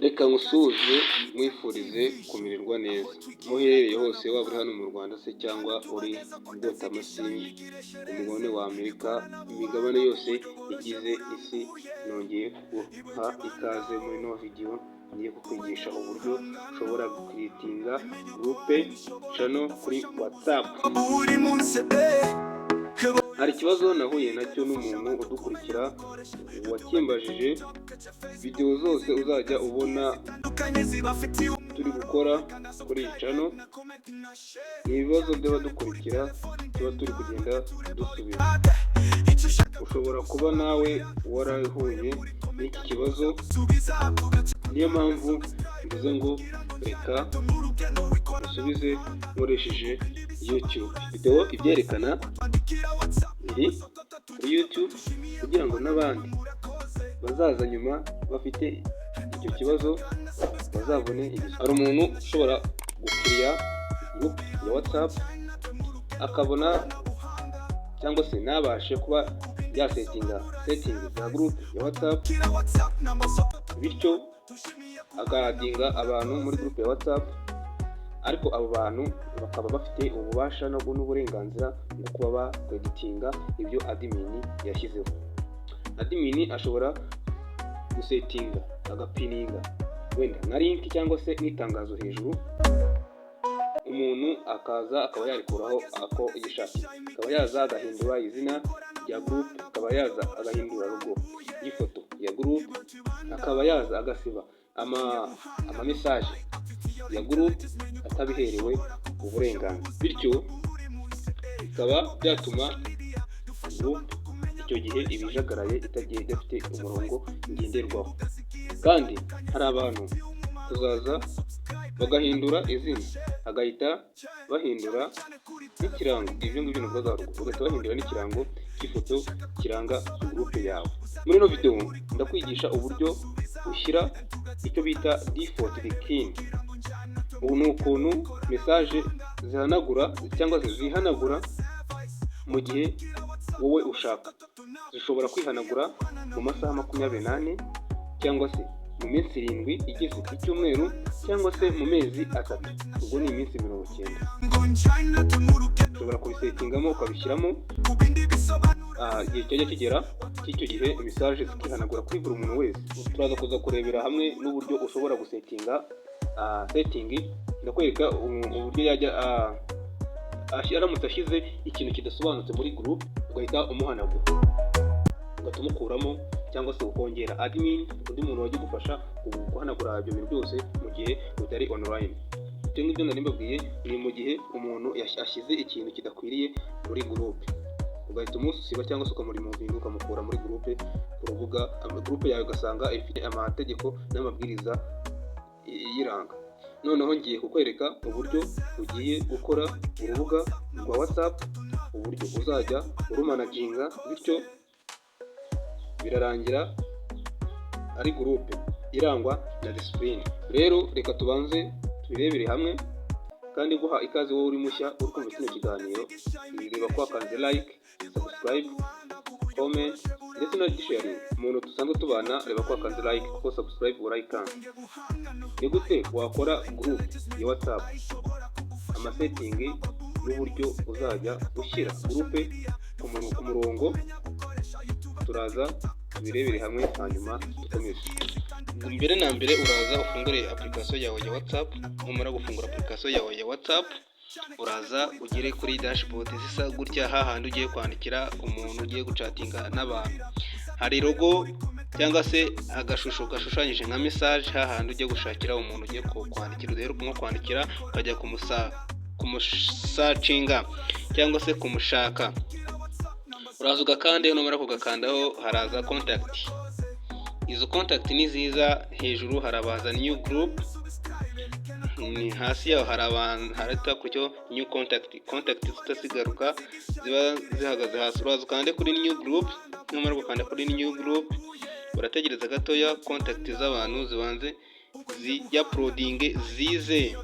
Reka nkusuhuze mwifurize kumererwa neza, aho uherereye hose waba uri hano mu Rwanda se cyangwa uri udota amasimbi, umugabane wa Amerika, imigabane yose igize isi, nongeye kuguha ikaze muri ino video, ngiye kukwigisha uburyo ushobora gukiriyetinga gurupe channel kuri WhatsApp. Hari ikibazo nahuye nacyo n'umuntu udukurikira wakimbajije, video zose uzajya ubona turi gukora kuri iyi channel ni ibibazo by'abadukurikira tuba turi kugenda dusubiza. Ushobora kuba nawe warahuye n'iki kibazo, niyo mpamvu mvuze ngo reka usubize nkoresheje YouTube. Video ibyerekana iri kuri YouTube kugira ngo n'abandi bazaza nyuma bafite icyo kibazo bazabone igisubizo. Hari umuntu ushobora gukiriya group ya WhatsApp akabona cyangwa se nabashe kuba yasetinga settings za group ya WhatsApp, bityo akadinga abantu muri group ya WhatsApp, ariko abo bantu bakaba bafite ububasha n'uburenganzira bwo kuba bakweditinga ibyo admin yashyizeho. Admin ashobora gusetinga agapininga wenda nka link cyangwa se n'itangazo hejuru, umuntu akaza akaba yarikuraho ako yishakiye, akaba yaza agahindura izina rya group, akaba yaza agahindura logo y'ifoto ya group, akaba yaza agasiba ama message ya group atabiherewe uburenganzira, bityo bikaba byatuma group icyo gihe ibijagaraye itagiye idafite umurongo ngenderwaho. Kandi hari abantu kuzaza bagahindura izina, agahita bahindura n'ikirango, ibyo ngibyo ni bwo ugahita bahindura n'ikirango cy'ifoto kiranga group yawe. Muri ino video ndakwigisha uburyo ushyira icyo bita default pin. Ubu ni ukuntu message zihanagura cyangwa se zihanagura mu gihe wowe ushaka. Zishobora kwihanagura mu masaha 24 cyangwa se mu minsi 7 igize icyumweru cyangwa se mu mezi 3, ubwo ni iminsi 90. Ushobora kubisetingamo ukabishyiramo igihe cyajya kigera cy'icyo gihe message zikihanagura kuri buri muntu wese. Turaza kuza kurebera hamwe n'uburyo ushobora gusetinga setting, ndakwereka uburyo yajya aramutse ashyize ikintu kidasobanutse muri group ugahita umuhanagura, ugatumukuramo cyangwa se ukongera admin, undi muntu wajya gufasha guhanagura ibyo bintu byose mu gihe utari online. Ibyo ngibyo nari mbabwiye ni mu gihe umuntu yashyize ikintu kidakwiriye muri group, ugahita umusiba cyangwa se ukamurimuvinga ukamukura muri group ku rubuga. Group yawe ugasanga ifite amategeko n'amabwiriza yiranga. Noneho ngiye kukwereka uburyo ugiye gukora urubuga rwa WhatsApp, uburyo uzajya urumanaginga, bityo birarangira ari group irangwa na discipline. Rero reka tubanze tubirebere hamwe, kandi guha ikaze wowe uri mushya uri kumva kino kiganiro, reba ko wakanze like, subscribe, comment ndetse no share. Umuntu dusanzwe tubana reba ko wakanze like kuko subscribe urayikanda. Ni gute wakora group ya WhatsApp, amasetting n'uburyo uzajya ushyira group ku murongo, turaza tubirebere hamwe hanyuma dukomeze. Mbere na mbere uraza ufungure application yawe ya WhatsApp. Umara gufungura application yawe ya WhatsApp, uraza ugere kuri dashboard zisa gutya, hahandi ugiye kwandikira umuntu ugiye gucatinga n'abantu. Hari logo cyangwa se agashusho gashushanyije nka message, hahandi ugiye gushakira umuntu ugiye kwandikira. Rero nko kwandikira ukajya kumusearchinga cyangwa se kumushaka, uraza ugakanda, numara kugakandaho haraza contact. Izo contact ni ziza, hejuru harabaza new group, ni hasi yaho harata kucyo new contact zitasigaruka ziba zihagaze hasi. Uraza ukande kuri new group, numara gukanda kuri new group urategereza gatoya contact z'abantu zibanze zijya uploading zize.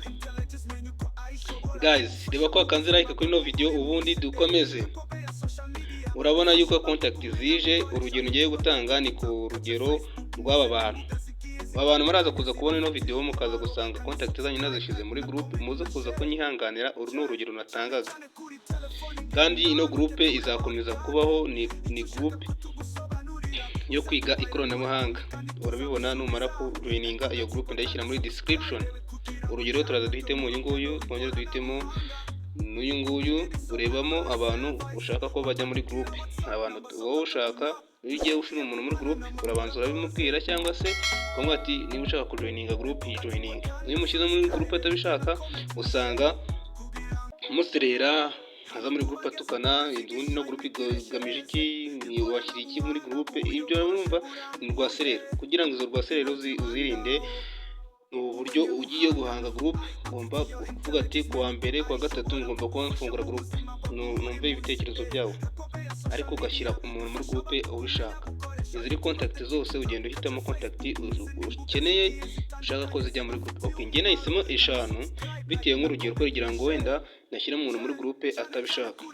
Guys, reba ko wakanze like kuri no video ubundi dukomeze. Urabona yuko contact zije, urugero ngiye gutanga ni ku rugero rw'aba bantu. abantu muraza kuza kubona ino video mukaza gusanga contact zanyu nazishize muri group, muze kuza kunyihanganira. Uru ni urugero natangaga, kandi ino group izakomeza kubaho. Ni group yo kwiga ikoranabuhanga. Urabibona numara ku joininga iyo group ndayishyira muri description. Urugero turaza duhitemo uyu nguyu, twongere duhitemo n'uyu nguyu, urebamo abantu ushaka ko bajya muri group. Abantu wowe ushaka, iyo ugiye ushira umuntu muri group urabanza urabimubwira, cyangwa se ukamubwira ati niba ushaka kujoininga group yijoininga. Iyo mushyize muri group atabishaka, usanga muserera aza muri group atukana, ubundi no group igamije iki, washyira iki muri group. Ibyo urumva ni rwaserera. Kugira ngo izo rwaserera uzirinde, uburyo ugiye guhanga group ugomba kuvuga ati kuwa mbere kuwa gatatu ngomba kuba mfungura group, numve ibitekerezo byawo, ariko ugashyira umuntu muri group ubishaka. Iziri contact zose ugenda uhitamo contact ukeneye ushaka ko zijya muri group. Okay, njye nahisemo 5 bitewe nk'urugero kugira ngo wenda nashyira umuntu muri group atabishaka.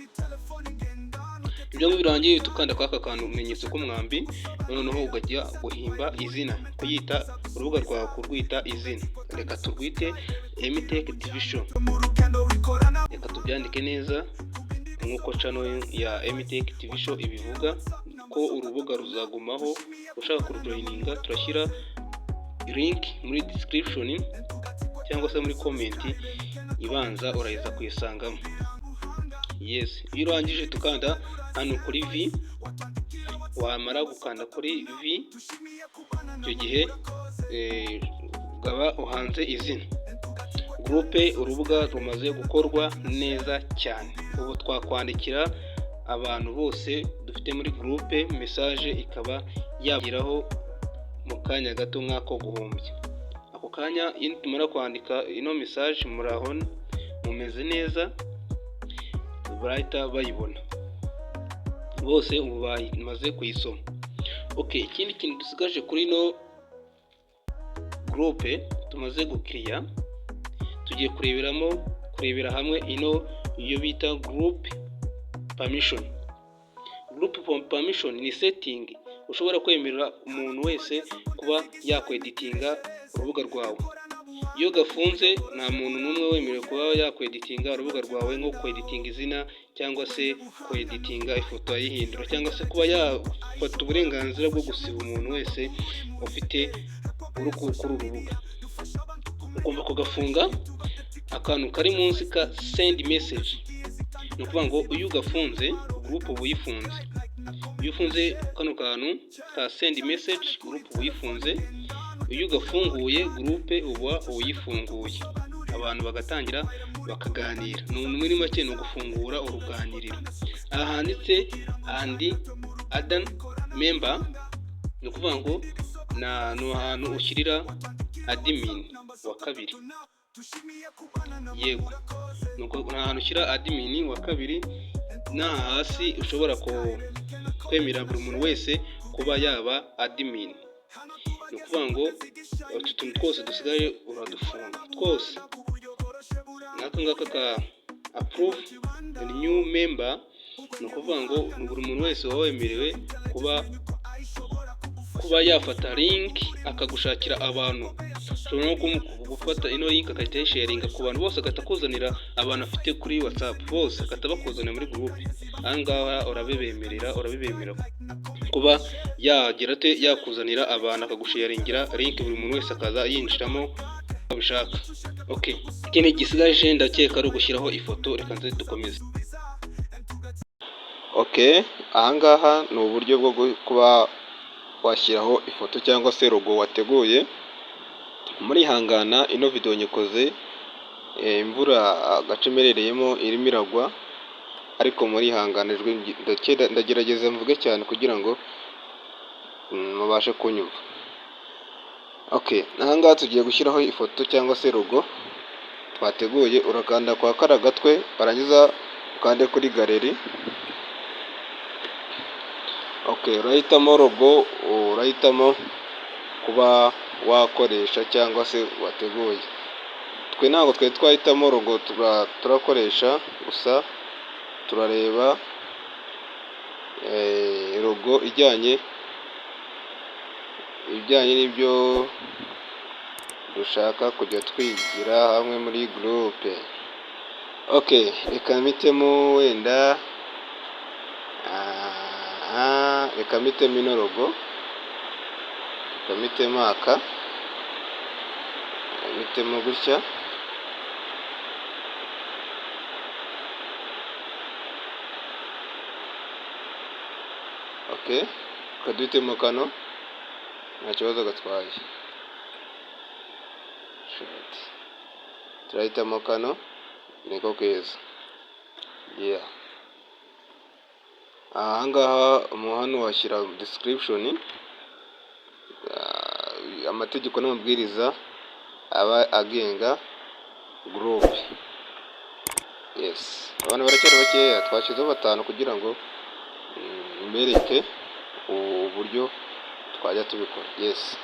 Ibyo birangiye tukanda kwa kantu umenyetso k'umwambi, noneho ugajya guhimba izina, kuyita urubuga rwawe kurwita izina. Reka turwite MTech TV Show, reka tubyandike neza nk'uko channel ya MTech TV Show ibivuga ko urubuga ruzagumaho. Ushaka kurujoininga turashyira link muri description cyangwa se muri comment ibanza, urayiza kuyisangamo. Yes, iyo urangije tukanda hano kuri V, wamara gukanda kuri V icyo gihe ugaba uhanze izina group. Urubuga rumaze gukorwa neza cyane. Ubu twakwandikira abantu bose dufite muri group message ikaba yabiraho mu kanya gato nk'ako guhumbya. Ako kanya iyo tumara kwandika ino message murahona mumeze neza, barahita bayibona bose ubu bamaze kuyisoma. Okay, ikindi kintu dusigaje kuri no group tumaze gukiriya, tugiye kurebera hamwe ino iyo bita group permission. Group permission ni setting ushobora kwemerera umuntu wese kuba yakweditinga urubuga rwawe. Iyo gafunze nta muntu n'umwe wemerewe kuba yakweditinga urubuga rwawe, nko kweditinga izina cyangwa se kweditinga ifoto ayihindura, cyangwa se kuba yafata uburenganzira bwo gusiba umuntu wese ufite uri kuri urubuga. Ugomba kugafunga akantu kari munsi ka send message. Ni ukuvuga ngo iyo ugafunze group uba uyifunze. Iyo ufunze kano kantu ka send message group uba uyifunze. Iyo ugafunguye group uba uyifunguye, abantu bagatangira bakaganira. Muri make no gufungura uruganiriro. Aha handitse and other member, ni ukuvuga ngo no hantu ushyirira admin wa kabiri. Yego, nuko ahantu ushyira admin wa kabiri, na hasi ushobora kwemera buri muntu wese kuba yaba admin. Ni ukuvuga ngo utu tuntu twose dusigaye uradufunga twose. N'aka ngaka ka approve new member, ni ukuvuga ngo buri muntu wese wawemerewe kuba yafata link akagushakira abantu. Ushobora no gufata ino link akahita sharinga ku bantu bose, agahita kuzanira abantu afite kuri WhatsApp bose, agahita bakuzanira muri group. Aha ngaha urabibemerera kuba yagira yakuzanira abantu akagusharingira link, buri muntu wese akaza yinjiramo abishaka. Okay, ikindi gisigaje ndakeka ari ugushyiraho ifoto. Reka nze dukomeze. Okay, aha ngaha ni uburyo bwo kuba washyiraho ifoto cyangwa se logo wateguye. Muri hangana ino video nyikoze imvura agacemerereyemo irimo iragwa, ariko muri hanganijwe ndagerageza mvuge cyane kugira ngo mubashe kunyumva. Okay, aha ngaha tugiye gushyiraho ifoto cyangwa se logo twateguye. Urakanda kwa karagatwe, barangiza ukande kuri galeri. Okay, urahitamo logo, urahitamo kuba wakoresha cyangwa se wateguye. Twe ntabwo twahitamo logo turakoresha, gusa turareba logo ijyanye ibijyanye n'ibyo dushaka kujya twigira hamwe muri groupe. Okay, reka mpitemo wenda reka mpitemo ino logo, reka mpitemo aka, mpitemo gutya. Okay, kaduhitemo kano, nta kibazo gatwaye. Turahitamo kano, niko keza. Yeah. Ahangaha hano washyira description, amategeko n'amabwiriza aba agenga groupe. Yes, abantu baracyari bakeya, twashyizeho 5 kugira ngo mbereke uburyo twajya tubikora. Yes.